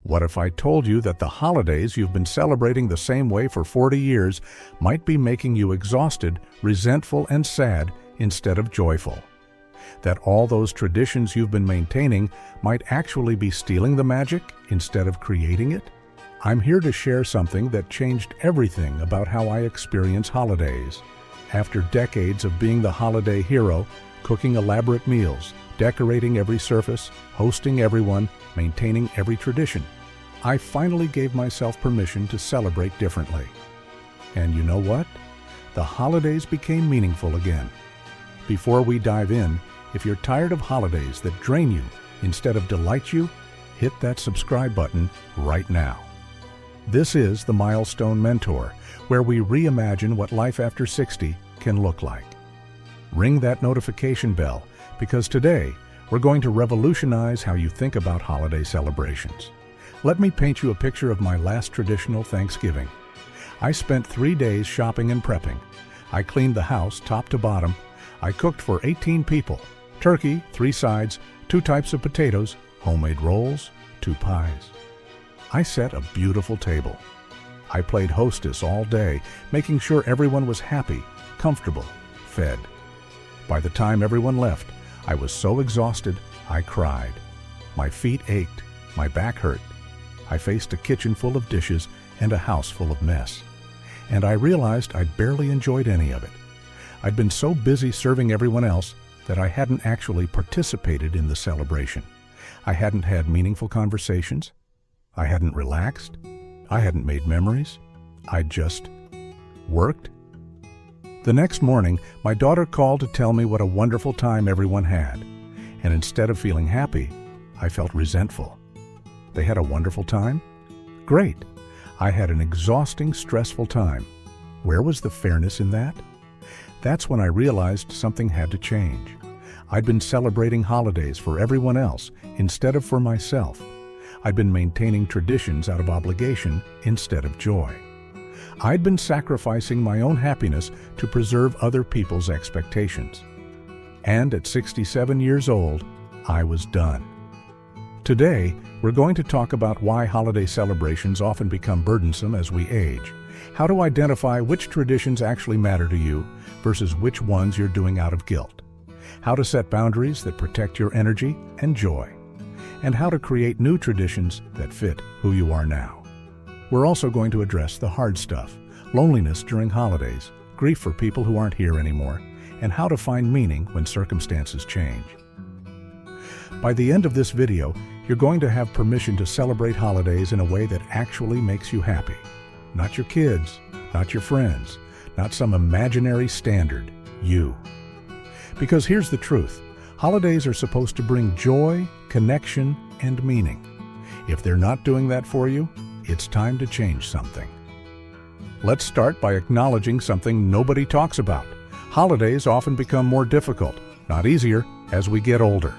What if I told you that the holidays you've been celebrating the same way for 40 years might be making you exhausted, resentful, and sad instead of joyful? That all those traditions you've been maintaining might actually be stealing the magic instead of creating it? I'm here to share something that changed everything about how I experience holidays. After decades of being the holiday hero, cooking elaborate meals, decorating every surface, hosting everyone, maintaining every tradition, I finally gave myself permission to celebrate differently. And you know what? The holidays became meaningful again. Before we dive in, if you're tired of holidays that drain you instead of delight you, hit that subscribe button right now. This is the Milestone Mentor, where we reimagine what life after 60 can look like. Ring that notification bell, because today we're going to revolutionize how you think about holiday celebrations. Let me paint you a picture of my last traditional Thanksgiving. I spent 3 days shopping and prepping. I cleaned the house top to bottom. I cooked for 18 people. Turkey, 3 sides, 2 types of potatoes, homemade rolls, 2 pies. I set a beautiful table. I played hostess all day, making sure everyone was happy, comfortable, fed. By the time everyone left, I was so exhausted, I cried. My feet ached, my back hurt. I faced a kitchen full of dishes and a house full of mess. And I realized I'd barely enjoyed any of it. I'd been so busy serving everyone else that I hadn't actually participated in the celebration. I hadn't had meaningful conversations. I hadn't relaxed. I hadn't made memories. I'd just worked. The next morning, my daughter called to tell me what a wonderful time everyone had. And instead of feeling happy, I felt resentful. They had a wonderful time? Great. I had an exhausting, stressful time. Where was the fairness in that? That's when I realized something had to change. I'd been celebrating holidays for everyone else instead of for myself. I'd been maintaining traditions out of obligation instead of joy. I'd been sacrificing my own happiness to preserve other people's expectations. And at 67 years old, I was done. Today, we're going to talk about why holiday celebrations often become burdensome as we age, how to identify which traditions actually matter to you versus which ones you're doing out of guilt, how to set boundaries that protect your energy and joy, and how to create new traditions that fit who you are now. We're also going to address the hard stuff, loneliness during holidays, grief for people who aren't here anymore, and how to find meaning when circumstances change. By the end of this video, you're going to have permission to celebrate holidays in a way that actually makes you happy. Not your kids, not your friends, not some imaginary standard, you. Because here's the truth. Holidays are supposed to bring joy, connection, and meaning. If they're not doing that for you, it's time to change something. Let's start by acknowledging something nobody talks about. Holidays often become more difficult, not easier, as we get older.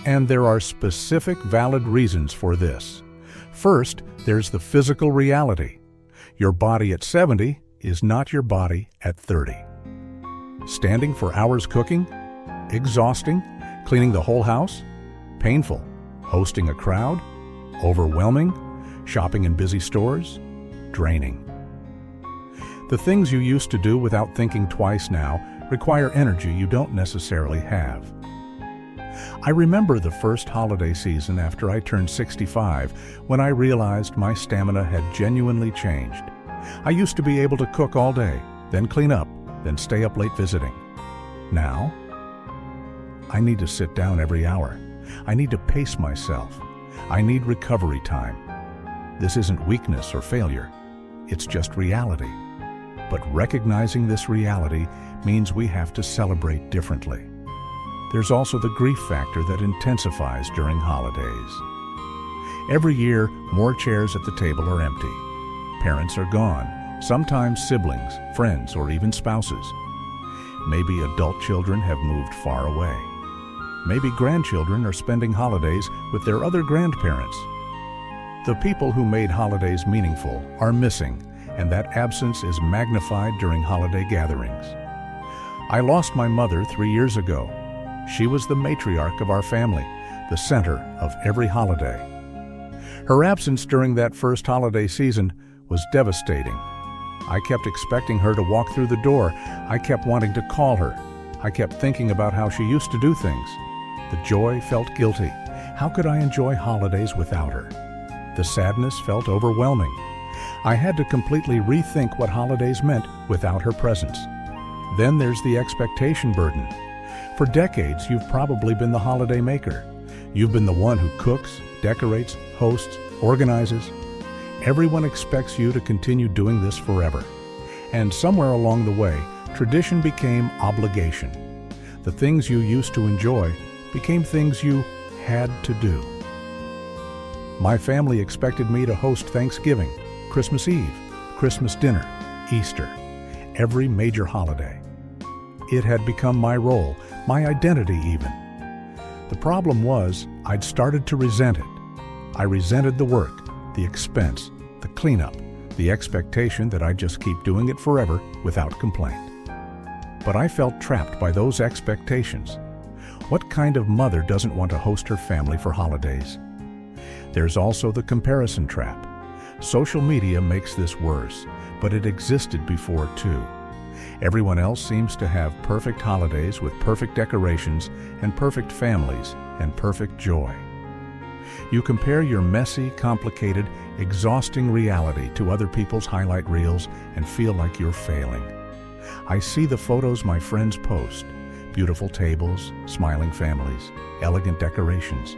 And there are specific, valid reasons for this. First, there's the physical reality. Your body at 70 is not your body at 30. Standing for hours cooking? Exhausting. Cleaning the whole house? Painful. Hosting a crowd? Overwhelming. Shopping in busy stores? Draining. The things you used to do without thinking twice now require energy you don't necessarily have. I remember the first holiday season after I turned 65 when I realized my stamina had genuinely changed. I used to be able to cook all day, then clean up, then stay up late visiting. Now, I need to sit down every hour. I need to pace myself. I need recovery time. This isn't weakness or failure. It's just reality. But recognizing this reality means we have to celebrate differently. There's also the grief factor that intensifies during holidays. Every year, more chairs at the table are empty. Parents are gone, sometimes siblings, friends, or even spouses. Maybe adult children have moved far away. Maybe grandchildren are spending holidays with their other grandparents. The people who made holidays meaningful are missing, and that absence is magnified during holiday gatherings. I lost my mother 3 years ago. She was the matriarch of our family, the center of every holiday. Her absence during that first holiday season was devastating. I kept expecting her to walk through the door. I kept wanting to call her. I kept thinking about how she used to do things. The joy felt guilty. How could I enjoy holidays without her? The sadness felt overwhelming. I had to completely rethink what holidays meant without her presence. Then there's the expectation burden. For decades, you've probably been the holiday maker. You've been the one who cooks, decorates, hosts, organizes. Everyone expects you to continue doing this forever. And somewhere along the way, tradition became obligation. The things you used to enjoy became things you had to do. My family expected me to host Thanksgiving, Christmas Eve, Christmas dinner, Easter, every major holiday. It had become my role, my identity even. The problem was, I'd started to resent it. I resented the work, the expense, the cleanup, the expectation that I'd just keep doing it forever without complaint. But I felt trapped by those expectations. What kind of mother doesn't want to host her family for holidays? There's also the comparison trap. Social media makes this worse, but it existed before too. Everyone else seems to have perfect holidays with perfect decorations and perfect families and perfect joy. You compare your messy, complicated, exhausting reality to other people's highlight reels and feel like you're failing. I see the photos my friends post, beautiful tables, smiling families, elegant decorations.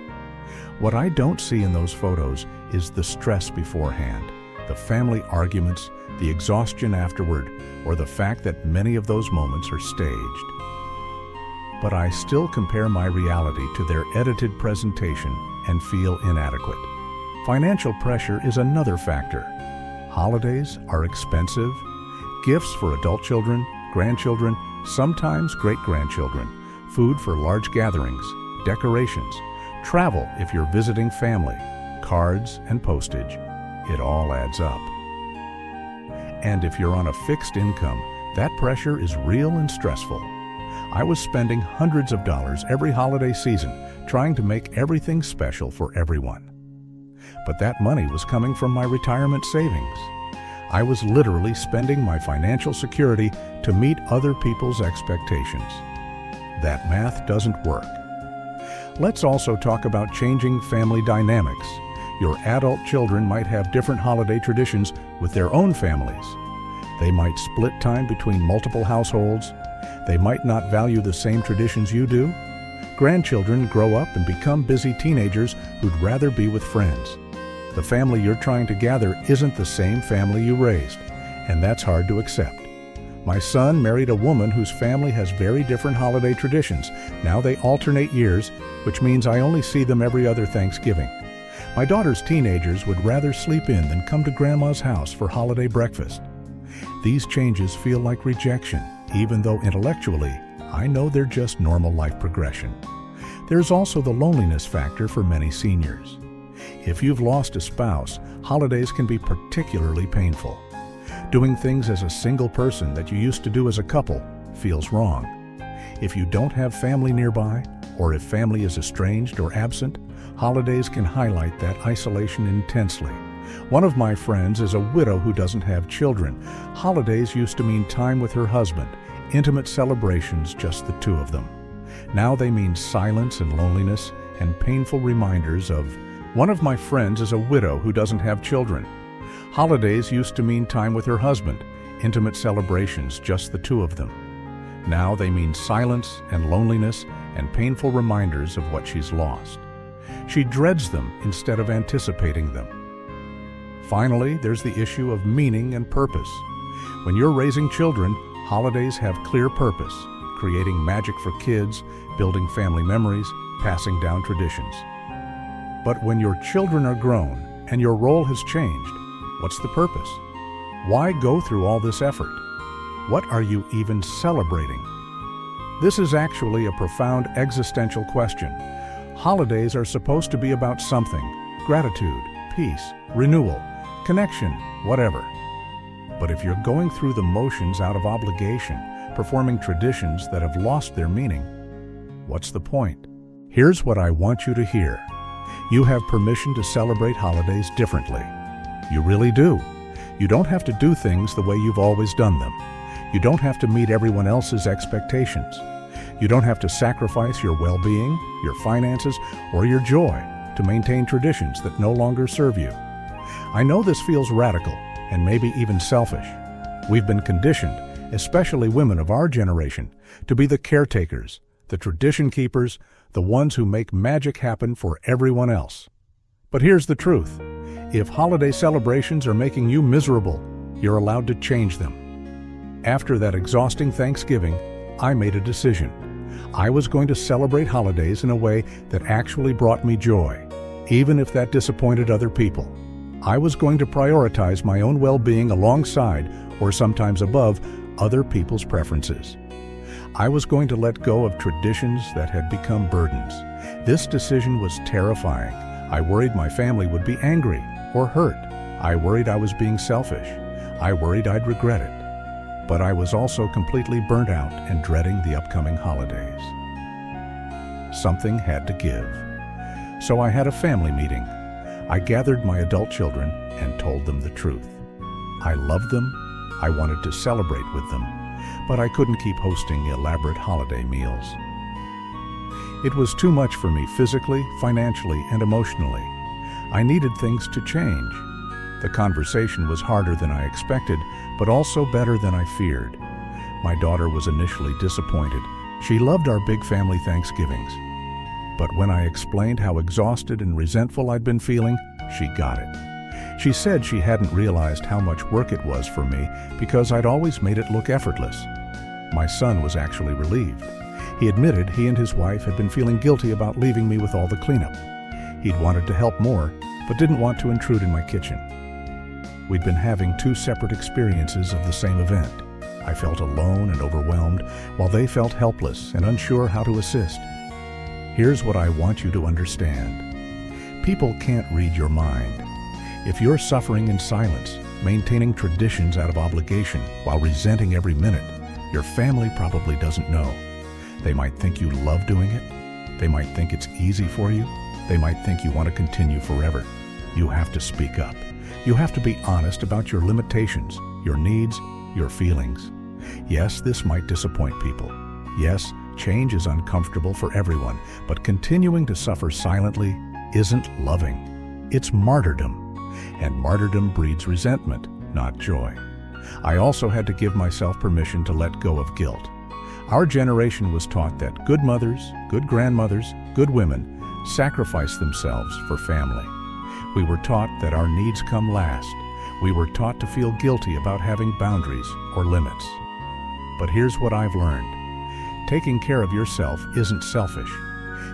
What I don't see in those photos is the stress beforehand, the family arguments, the exhaustion afterward, or the fact that many of those moments are staged. But I still compare my reality to their edited presentation and feel inadequate. Financial pressure is another factor. Holidays are expensive. Gifts for adult children, grandchildren, sometimes great-grandchildren, food for large gatherings, decorations, travel if you're visiting family, cards and postage. It all adds up. And if you're on a fixed income, that pressure is real and stressful. I was spending hundreds of dollars every holiday season trying to make everything special for everyone. But that money was coming from my retirement savings. I was literally spending my financial security to meet other people's expectations. That math doesn't work. Let's also talk about changing family dynamics. Your adult children might have different holiday traditions with their own families. They might split time between multiple households. They might not value the same traditions you do. Grandchildren grow up and become busy teenagers who'd rather be with friends. The family you're trying to gather isn't the same family you raised, and that's hard to accept. My son married a woman whose family has very different holiday traditions. Now they alternate years, which means I only see them every other Thanksgiving. My daughter's teenagers would rather sleep in than come to Grandma's house for holiday breakfast. These changes feel like rejection, even though intellectually, I know they're just normal life progression. There's also the loneliness factor for many seniors. If you've lost a spouse, holidays can be particularly painful. Doing things as a single person that you used to do as a couple feels wrong. If you don't have family nearby, or if family is estranged or absent, holidays can highlight that isolation intensely. One of my friends is a widow who doesn't have children. Holidays used to mean time with her husband, intimate celebrations, just the two of them. Now they mean silence and loneliness and painful reminders of. One of my friends is a widow who doesn't have children. Holidays used to mean time with her husband, intimate celebrations, just the two of them. Now they mean silence and loneliness and painful reminders of what she's lost. She dreads them instead of anticipating them. Finally, there's the issue of meaning and purpose. When you're raising children, holidays have clear purpose, creating magic for kids, building family memories, passing down traditions. But when your children are grown and your role has changed, what's the purpose? Why go through all this effort? What are you even celebrating? This is actually a profound existential question. Holidays are supposed to be about something: gratitude, peace, renewal, connection, whatever. But if you're going through the motions out of obligation, performing traditions that have lost their meaning, what's the point? Here's what I want you to hear. You have permission to celebrate holidays differently. You really do. You don't have to do things the way you've always done them. You don't have to meet everyone else's expectations. You don't have to sacrifice your well-being, your finances, or your joy to maintain traditions that no longer serve you. I know this feels radical and maybe even selfish. We've been conditioned, especially women of our generation, to be the caretakers, the tradition keepers, the ones who make magic happen for everyone else. But here's the truth. If holiday celebrations are making you miserable, you're allowed to change them. After that exhausting Thanksgiving, I made a decision. I was going to celebrate holidays in a way that actually brought me joy, even if that disappointed other people. I was going to prioritize my own well-being alongside, or sometimes above, other people's preferences. I was going to let go of traditions that had become burdens. This decision was terrifying. I worried my family would be angry or hurt. I worried I was being selfish. I worried I'd regret it. But I was also completely burnt out and dreading the upcoming holidays. Something had to give. So I had a family meeting. I gathered my adult children and told them the truth. I loved them. I wanted to celebrate with them, but I couldn't keep hosting elaborate holiday meals. It was too much for me physically, financially, and emotionally. I needed things to change. The conversation was harder than I expected, but also better than I feared. My daughter was initially disappointed. She loved our big family Thanksgivings. But when I explained how exhausted and resentful I'd been feeling, she got it. She said she hadn't realized how much work it was for me because I'd always made it look effortless. My son was actually relieved. He admitted he and his wife had been feeling guilty about leaving me with all the cleanup. He'd wanted to help more, but didn't want to intrude in my kitchen. We'd been having two separate experiences of the same event. I felt alone and overwhelmed, while they felt helpless and unsure how to assist. Here's what I want you to understand. People can't read your mind. If you're suffering in silence, maintaining traditions out of obligation while resenting every minute, your family probably doesn't know. They might think you love doing it. They might think it's easy for you. They might think you want to continue forever. You have to speak up. You have to be honest about your limitations, your needs, your feelings. Yes, this might disappoint people. Yes, change is uncomfortable for everyone, but continuing to suffer silently isn't loving. It's martyrdom. And martyrdom breeds resentment, not joy. I also had to give myself permission to let go of guilt. Our generation was taught that good mothers, good grandmothers, good women sacrifice themselves for family. We were taught that our needs come last. We were taught to feel guilty about having boundaries or limits. But here's what I've learned. Taking care of yourself isn't selfish.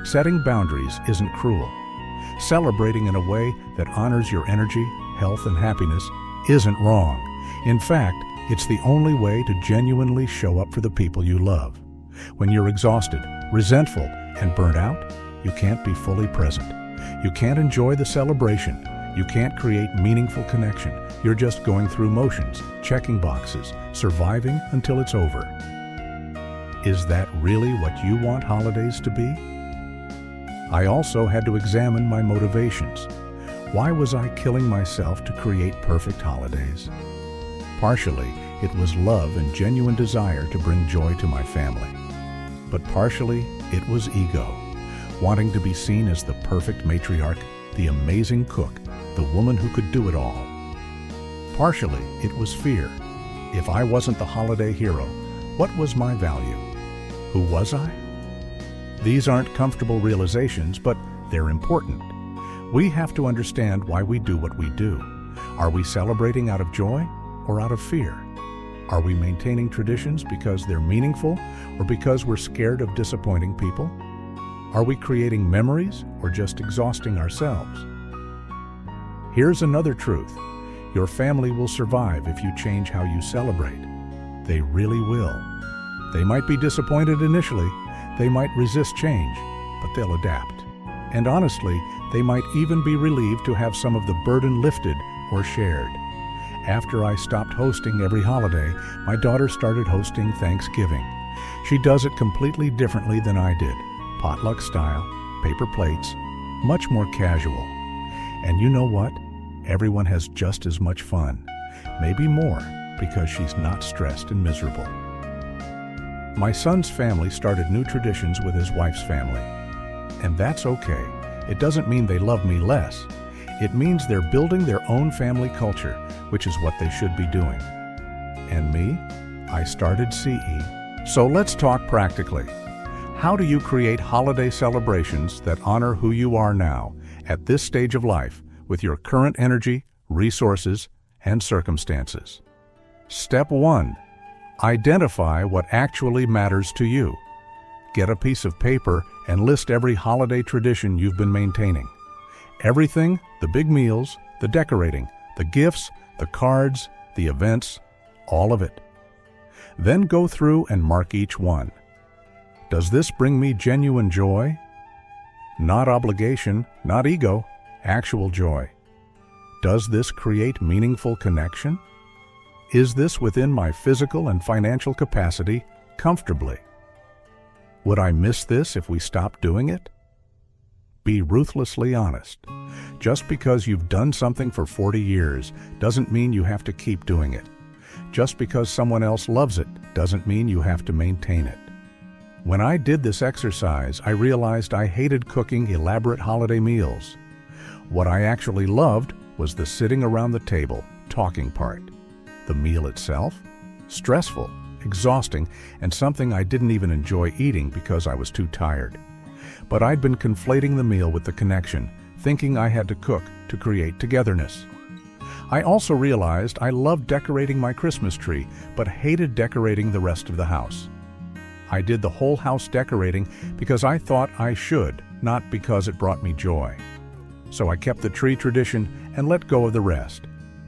Setting boundaries isn't cruel. Celebrating in a way that honors your energy, health, and happiness isn't wrong. In fact, it's the only way to genuinely show up for the people you love. When you're exhausted, resentful, and burnt out, you can't be fully present. You can't enjoy the celebration. You can't create meaningful connection. You're just going through motions, checking boxes, surviving until it's over. Is that really what you want holidays to be? I also had to examine my motivations. Why was I killing myself to create perfect holidays? Partially, it was love and genuine desire to bring joy to my family. But partially, it was ego, wanting to be seen as the perfect matriarch, the amazing cook, the woman who could do it all. Partially, it was fear. If I wasn't the holiday hero, what was my value? Who was I? These aren't comfortable realizations, but they're important. We have to understand why we do what we do. Are we celebrating out of joy or out of fear? Are we maintaining traditions because they're meaningful or because we're scared of disappointing people? Are we creating memories or just exhausting ourselves? Here's another truth. Your family will survive if you change how you celebrate. They really will. They might be disappointed initially. They might resist change, but they'll adapt. And honestly, they might even be relieved to have some of the burden lifted or shared. After I stopped hosting every holiday, my daughter started hosting Thanksgiving. She does it completely differently than I did. Potluck style, paper plates, much more casual. And you know what? Everyone has just as much fun, maybe more, because she's not stressed and miserable. My son's family started new traditions with his wife's family. And that's okay. It doesn't mean they love me less. It means they're building their own family culture, which is what they should be doing. And me? I started CE. So let's talk practically. How do you create holiday celebrations that honor who you are now, at this stage of life, with your current energy, resources, and circumstances? Step 1. Identify what actually matters to you. Get a piece of paper and list every holiday tradition you've been maintaining. Everything, the big meals, the decorating, the gifts, the cards, the events, all of it. Then go through and mark each one. Does this bring me genuine joy? Not obligation, not ego, actual joy. Does this create meaningful connection? Is this within my physical and financial capacity comfortably? Would I miss this if we stopped doing it? Be ruthlessly honest. Just because you've done something for 40 years doesn't mean you have to keep doing it. Just because someone else loves it doesn't mean you have to maintain it. When I did this exercise, I realized I hated cooking elaborate holiday meals. What I actually loved was the sitting around the table, talking part. The meal itself? Stressful, exhausting, and something I didn't even enjoy eating because I was too tired. But I'd been conflating the meal with the connection, thinking I had to cook to create togetherness. I also realized I loved decorating my Christmas tree, but hated decorating the rest of the house. I did the whole house decorating because I thought I should, not because it brought me joy. So I kept the tree tradition and let go of the rest.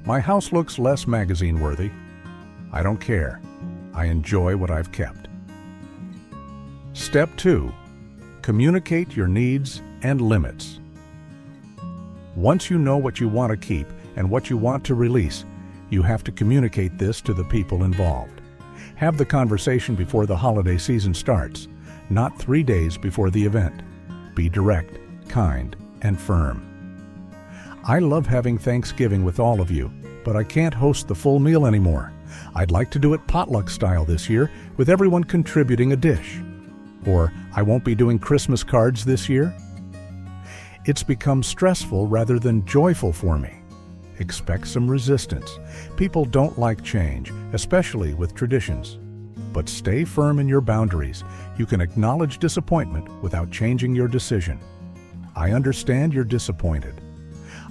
My house looks less magazine-worthy. I don't care. I enjoy what I've kept. Step 2. Communicate your needs and limits. Once you know what you want to keep and what you want to release, you have to communicate this to the people involved. Have the conversation before the holiday season starts, not 3 days before the event. Be direct, kind, and firm. I love having Thanksgiving with all of you, but I can't host the full meal anymore. I'd like to do it potluck style this year, with everyone contributing a dish. Or, I won't be doing Christmas cards this year. It's become stressful rather than joyful for me. Expect some resistance. People don't like change, especially with traditions. But stay firm in your boundaries. You can acknowledge disappointment without changing your decision. I understand you're disappointed.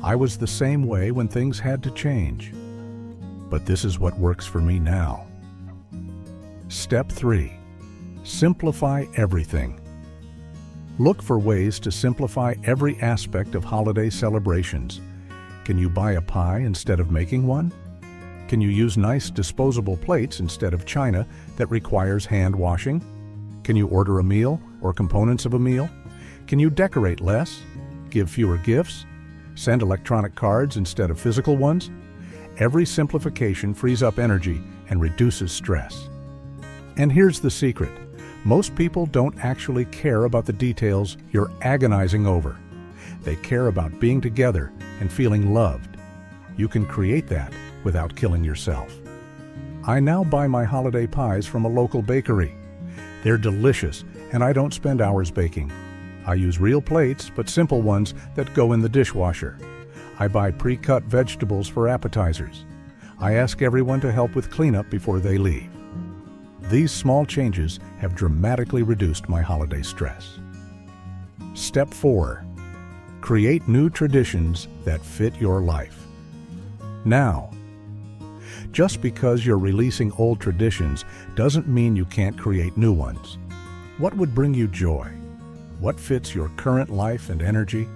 I was the same way when things had to change. But this is what works for me now. Step 3. Simplify everything. Look for ways to simplify every aspect of holiday celebrations. Can you buy a pie instead of making one? Can you use nice disposable plates instead of china that requires hand washing? Can you order a meal or components of a meal? Can you decorate less? Give fewer gifts? Send electronic cards instead of physical ones? Every simplification frees up energy and reduces stress. And here's the secret. Most people don't actually care about the details you're agonizing over. They care about being together and feeling loved. You can create that without killing yourself. I now buy my holiday pies from a local bakery. They're delicious, and I don't spend hours baking. I use real plates, but simple ones that go in the dishwasher. I buy pre-cut vegetables for appetizers. I ask everyone to help with cleanup before they leave. These small changes have dramatically reduced my holiday stress. Step 4. Create new traditions that fit your life. Now, just because you're releasing old traditions doesn't mean you can't create new ones. What would bring you joy? What fits your current life and energy?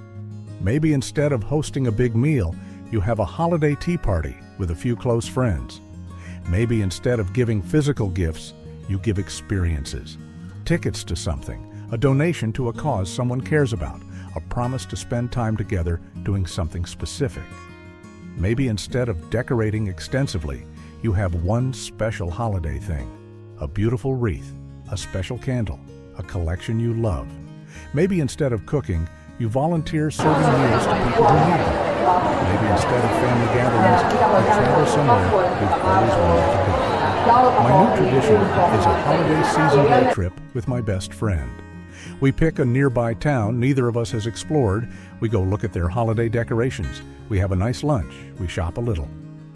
Maybe instead of hosting a big meal, you have a holiday tea party with a few close friends. Maybe instead of giving physical gifts, you give experiences. Tickets to something, a donation to a cause someone cares about, a promise to spend time together doing something specific. Maybe instead of decorating extensively, you have one special holiday thing, a beautiful wreath, a special candle, a collection you love. Maybe instead of cooking, You volunteer serving meals to people who need them. Maybe instead of family gatherings, you travel somewhere you've always wanted to go. My new tradition is a holiday season day trip with my best friend. We pick a nearby town neither of us has explored. We go look at their holiday decorations. We have a nice lunch. We shop a little.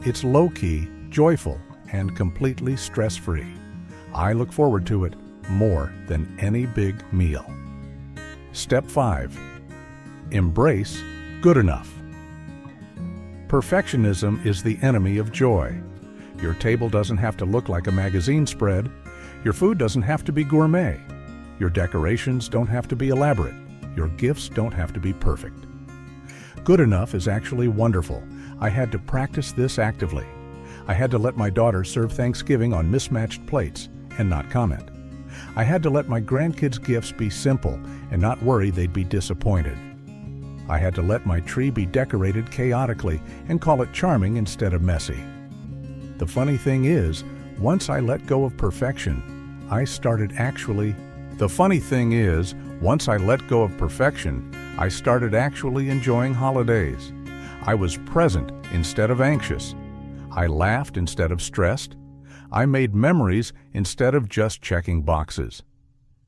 It's low-key, joyful, and completely stress-free. I look forward to it more than any big meal. Step 5. Embrace good enough. Perfectionism is the enemy of joy. Your table doesn't have to look like a magazine spread. Your food doesn't have to be gourmet. Your decorations don't have to be elaborate. Your gifts don't have to be perfect. Good enough is actually wonderful. I had to practice this actively. I had to let my daughter serve Thanksgiving on mismatched plates and not comment. I had to let my grandkids' gifts be simple and not worry they'd be disappointed. I had to let my tree be decorated chaotically and call it charming instead of messy. The funny thing is, once I let go of perfection, I started actually enjoying holidays. I was present instead of anxious. I laughed instead of stressed. I made memories instead of just checking boxes.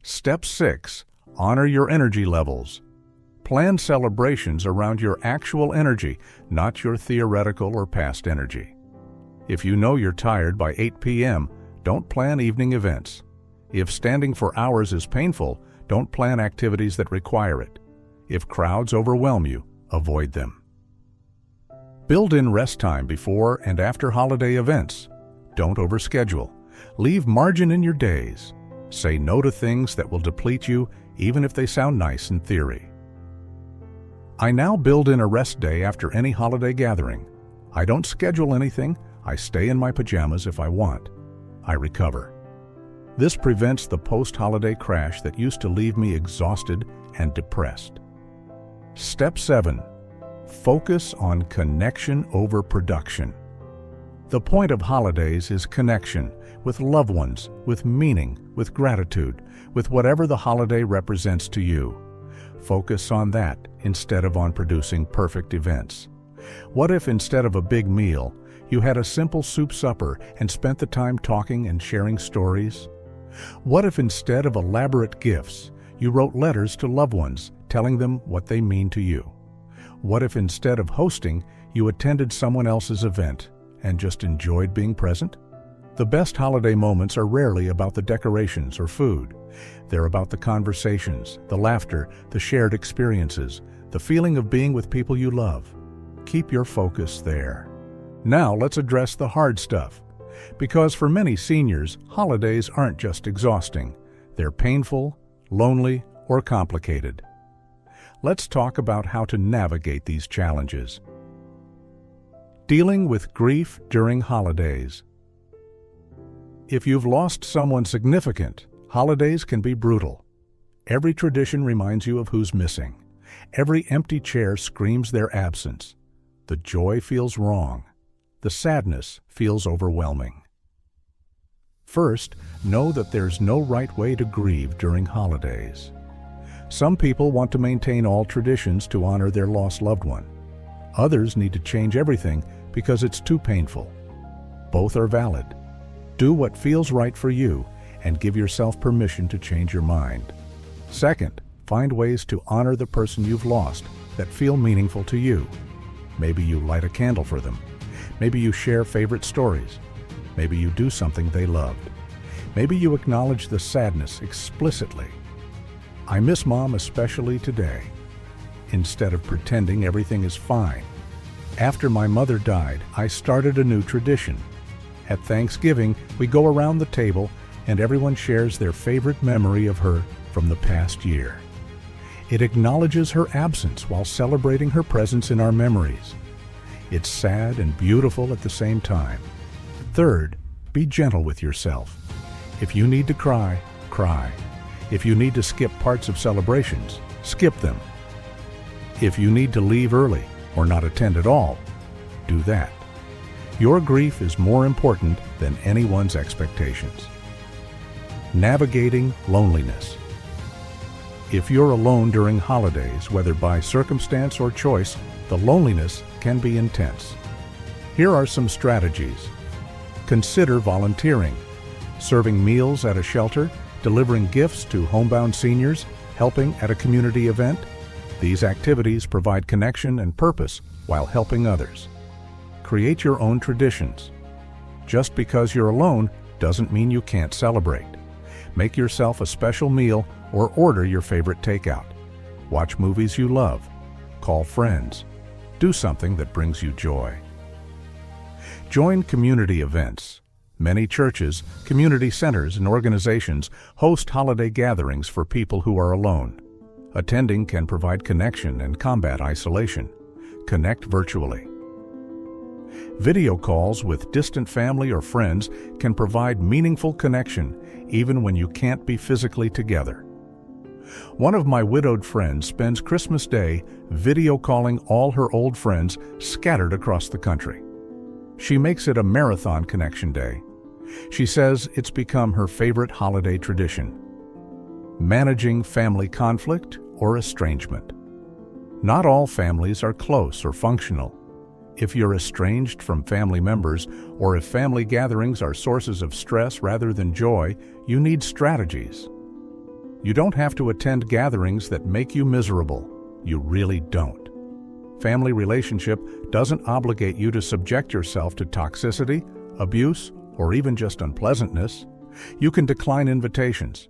Step 6. Honor your energy levels. Plan celebrations around your actual energy, not your theoretical or past energy. If you know you're tired by 8 p.m., don't plan evening events. If standing for hours is painful, don't plan activities that require it. If crowds overwhelm you, avoid them. Build in rest time before and after holiday events. Don't overschedule. Leave margin in your days. Say no to things that will deplete you, even if they sound nice in theory. I now build in a rest day after any holiday gathering. I don't schedule anything. I stay in my pajamas if I want. I recover. This prevents the post-holiday crash that used to leave me exhausted and depressed. Step 7. Focus on connection over production. The point of holidays is connection with loved ones, with meaning, with gratitude, with whatever the holiday represents to you. Focus on that instead of on producing perfect events. What if instead of a big meal, you had a simple soup supper and spent the time talking and sharing stories? What if instead of elaborate gifts, you wrote letters to loved ones telling them what they mean to you? What if instead of hosting, you attended someone else's event and just enjoyed being present? The best holiday moments are rarely about the decorations or food. They're about the conversations, the laughter, the shared experiences, the feeling of being with people you love. Keep your focus there. Now let's address the hard stuff. Because for many seniors, holidays aren't just exhausting. They're painful, lonely, or complicated. Let's talk about how to navigate these challenges. Dealing with grief during holidays. If you've lost someone significant, holidays can be brutal. Every tradition reminds you of who's missing. Every empty chair screams their absence. The joy feels wrong. The sadness feels overwhelming. First, know that there's no right way to grieve during holidays. Some people want to maintain all traditions to honor their lost loved one. Others need to change everything because it's too painful. Both are valid. Do what feels right for you and give yourself permission to change your mind. Second, find ways to honor the person you've lost that feel meaningful to you. Maybe you light a candle for them. Maybe you share favorite stories. Maybe you do something they loved. Maybe you acknowledge the sadness explicitly. I miss Mom especially today. Instead of pretending everything is fine. After my mother died, I started a new tradition. At Thanksgiving, we go around the table and everyone shares their favorite memory of her from the past year. It acknowledges her absence while celebrating her presence in our memories. It's sad and beautiful at the same time. Third, be gentle with yourself. If you need to cry, cry. If you need to skip parts of celebrations, skip them. If you need to leave early or not attend at all, do that. Your grief is more important than anyone's expectations. Navigating loneliness. If you're alone during holidays, whether by circumstance or choice, the loneliness can be intense. Here are some strategies. Consider volunteering, serving meals at a shelter, delivering gifts to homebound seniors, helping at a community event. These activities provide connection and purpose while helping others. Create your own traditions. Just because you're alone doesn't mean you can't celebrate. Make yourself a special meal or order your favorite takeout. Watch movies you love. Call friends. Do something that brings you joy. Join community events. Many churches, community centers, and organizations host holiday gatherings for people who are alone. Attending can provide connection and combat isolation. Connect virtually. Video calls with distant family or friends can provide meaningful connection even when you can't be physically together. One of my widowed friends spends Christmas Day video calling all her old friends scattered across the country. She makes it a marathon connection day. She says it's become her favorite holiday tradition. Managing family conflict or estrangement. Not all families are close or functional. If you're estranged from family members, or if family gatherings are sources of stress rather than joy, you need strategies. You don't have to attend gatherings that make you miserable. You really don't. Family relationship doesn't obligate you to subject yourself to toxicity, abuse, or even just unpleasantness. You can decline invitations.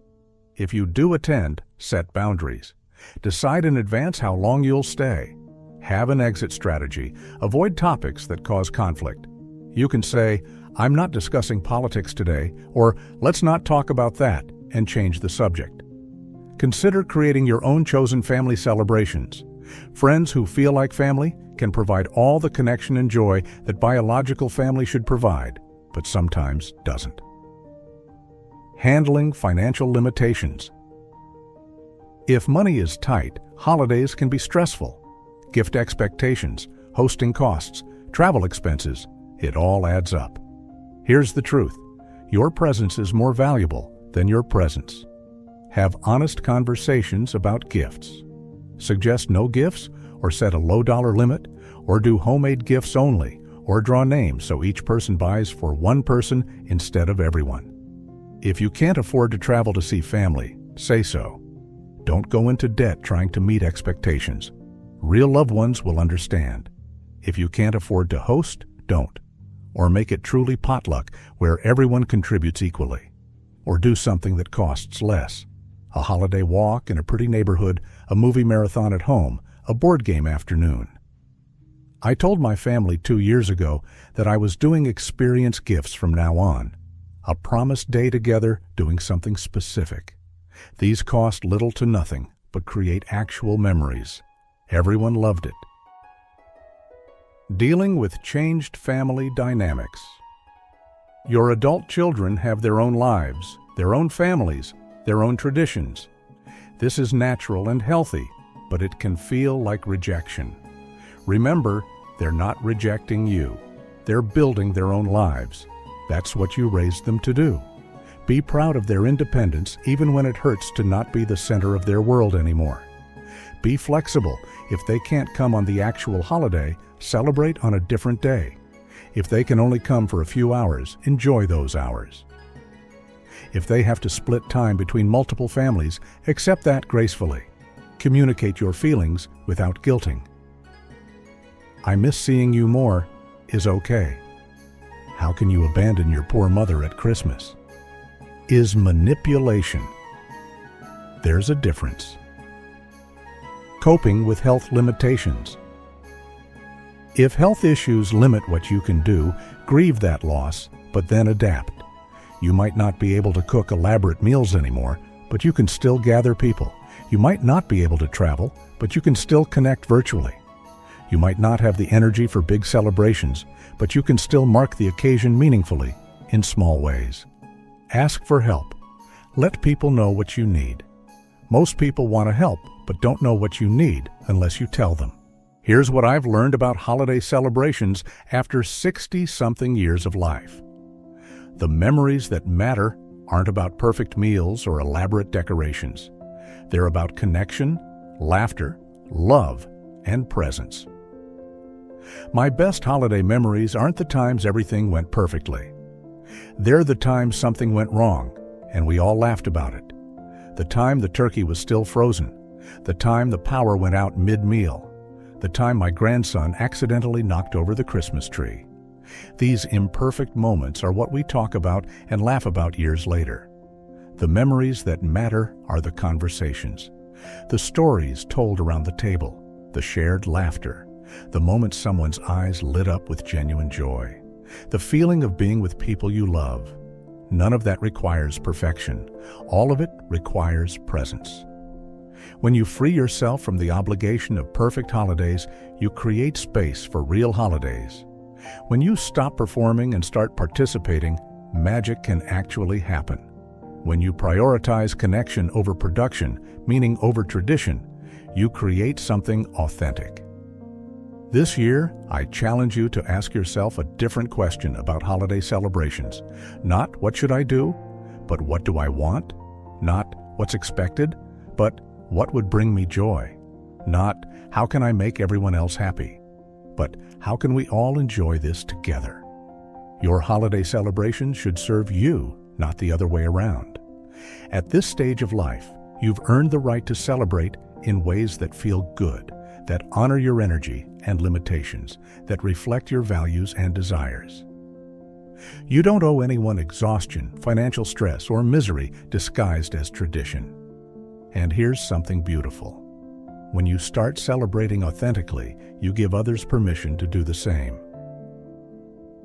If you do attend, set boundaries. Decide in advance how long you'll stay. Have an exit strategy. Avoid topics that cause conflict. You can say, "I'm not discussing politics today," or "Let's not talk about that," and change the subject. Consider creating your own chosen family celebrations. Friends who feel like family can provide all the connection and joy that biological family should provide, but sometimes doesn't. Handling financial limitations. If money is tight, holidays can be stressful. Gift expectations, hosting costs, travel expenses, it all adds up. Here's the truth. Your presence is more valuable than your presence. Have honest conversations about gifts. Suggest no gifts, or set a low-dollar limit, or do homemade gifts only, or draw names so each person buys for one person instead of everyone. If you can't afford to travel to see family, say so. Don't go into debt trying to meet expectations. Real loved ones will understand. If you can't afford to host, don't. Or make it truly potluck where everyone contributes equally. Or do something that costs less. A holiday walk in a pretty neighborhood, a movie marathon at home, a board game afternoon. I told my family 2 years ago that I was doing experience gifts from now on. A promised day together doing something specific. These cost little to nothing, but create actual memories. Everyone loved it. Dealing with changed family dynamics. Your adult children have their own lives, their own families, their own traditions. This is natural and healthy, but it can feel like rejection. Remember, they're not rejecting you. They're building their own lives. That's what you raised them to do. Be proud of their independence even when it hurts to not be the center of their world anymore. Be flexible. If they can't come on the actual holiday, celebrate on a different day. If they can only come for a few hours, enjoy those hours. If they have to split time between multiple families, accept that gracefully. Communicate your feelings without guilting. "I miss seeing you more" is okay. How can you abandon your poor mother at Christmas? Is manipulation. There's a difference. Coping with health limitations. If health issues limit what you can do, grieve that loss, but then adapt. You might not be able to cook elaborate meals anymore, but you can still gather people. You might not be able to travel, but you can still connect virtually. You might not have the energy for big celebrations, but you can still mark the occasion meaningfully, in small ways. Ask for help. Let people know what you need. Most people want to help, but don't know what you need unless you tell them. Here's what I've learned about holiday celebrations after 60-something years of life. The memories that matter aren't about perfect meals or elaborate decorations. They're about connection, laughter, love, and presence. My best holiday memories aren't the times everything went perfectly. They're the times something went wrong, and we all laughed about it. The time the turkey was still frozen. The time the power went out mid-meal. The time my grandson accidentally knocked over the Christmas tree. These imperfect moments are what we talk about and laugh about years later. The memories that matter are the conversations, the stories told around the table, the shared laughter, the moment someone's eyes lit up with genuine joy, the feeling of being with people you love. None of that requires perfection. All of it requires presence. When you free yourself from the obligation of perfect holidays, you create space for real holidays. When you stop performing and start participating, magic can actually happen. When you prioritize connection over production, meaning over tradition, you create something authentic. This year, I challenge you to ask yourself a different question about holiday celebrations. Not what should I do, but what do I want? Not what's expected, but what would bring me joy? Not how can I make everyone else happy, but how can we all enjoy this together? Your holiday celebration should serve you, not the other way around. At this stage of life, you've earned the right to celebrate in ways that feel good, that honor your energy and limitations, that reflect your values and desires. You don't owe anyone exhaustion, financial stress, or misery disguised as tradition. And here's something beautiful. When you start celebrating authentically, you give others permission to do the same.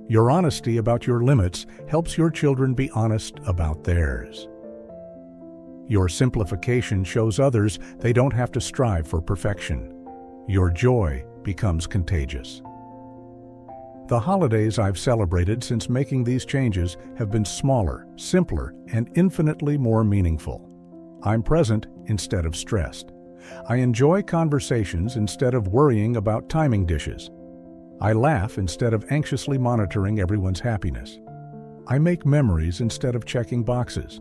Your honesty about your limits helps your children be honest about theirs. Your simplification shows others they don't have to strive for perfection. Your joy becomes contagious. The holidays I've celebrated since making these changes have been smaller, simpler, and infinitely more meaningful. I'm present instead of stressed. I enjoy conversations instead of worrying about timing dishes. I laugh instead of anxiously monitoring everyone's happiness. I make memories instead of checking boxes.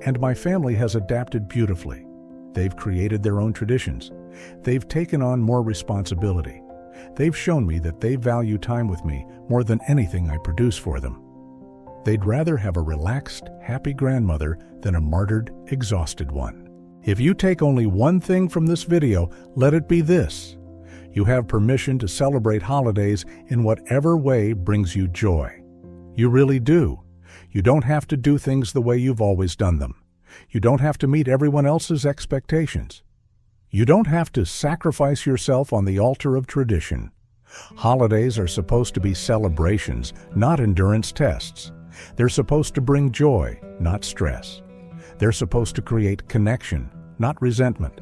And my family has adapted beautifully. They've created their own traditions. They've taken on more responsibility. They've shown me that they value time with me more than anything I produce for them. They'd rather have a relaxed, happy grandmother than a martyred, exhausted one. If you take only one thing from this video, let it be this. You have permission to celebrate holidays in whatever way brings you joy. You really do. You don't have to do things the way you've always done them. You don't have to meet everyone else's expectations. You don't have to sacrifice yourself on the altar of tradition. Holidays are supposed to be celebrations, not endurance tests. They're supposed to bring joy, not stress. They're supposed to create connection, not resentment.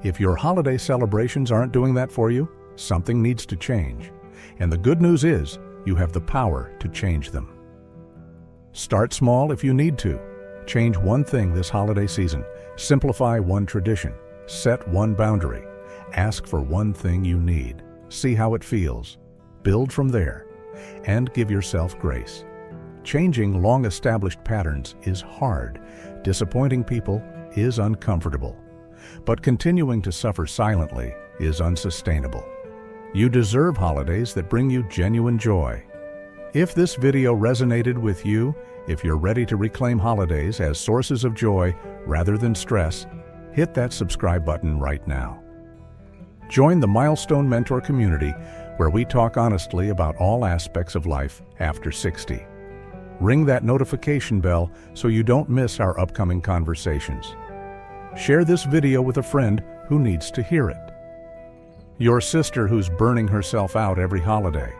If your holiday celebrations aren't doing that for you, something needs to change. And the good news is, you have the power to change them. Start small if you need to. Change one thing this holiday season. Simplify one tradition. Set one boundary. Ask for one thing you need. See how it feels. Build from there. And give yourself grace. Changing long-established patterns is hard. Disappointing people is uncomfortable. But continuing to suffer silently is unsustainable. You deserve holidays that bring you genuine joy. If this video resonated with you, if you're ready to reclaim holidays as sources of joy rather than stress, hit that subscribe button right now. Join the Milestone Mentor community where we talk honestly about all aspects of life after 60. Ring that notification bell so you don't miss our upcoming conversations. Share this video with a friend who needs to hear it. Your sister who's burning herself out every holiday.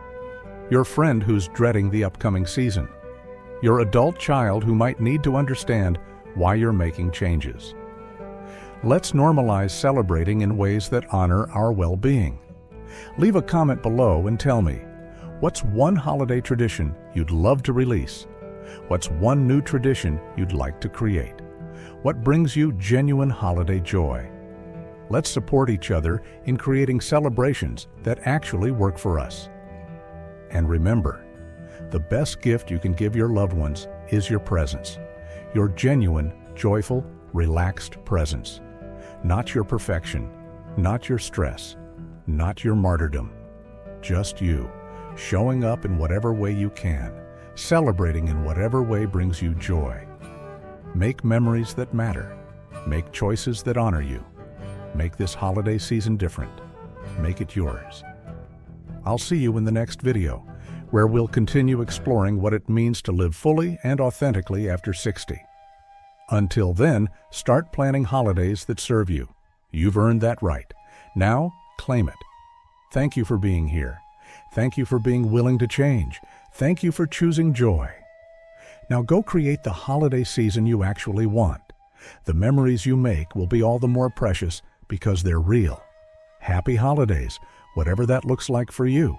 Your friend who's dreading the upcoming season. Your adult child who might need to understand why you're making changes. Let's normalize celebrating in ways that honor our well-being. Leave a comment below and tell me, what's one holiday tradition you'd love to release? What's one new tradition you'd like to create? What brings you genuine holiday joy? Let's support each other in creating celebrations that actually work for us. And remember, the best gift you can give your loved ones is your presence. Your genuine, joyful, relaxed presence. Not your perfection, not your stress, not your martyrdom. Just you, showing up in whatever way you can, celebrating in whatever way brings you joy. Make memories that matter. Make choices that honor you. Make this holiday season different. Make it yours. I'll see you in the next video, where we'll continue exploring what it means to live fully and authentically after 60. Until then, start planning holidays that serve you. You've earned that right. Now, claim it. Thank you for being here. Thank you for being willing to change. Thank you for choosing joy. Now go create the holiday season you actually want. The memories you make will be all the more precious because they're real. Happy holidays, whatever that looks like for you.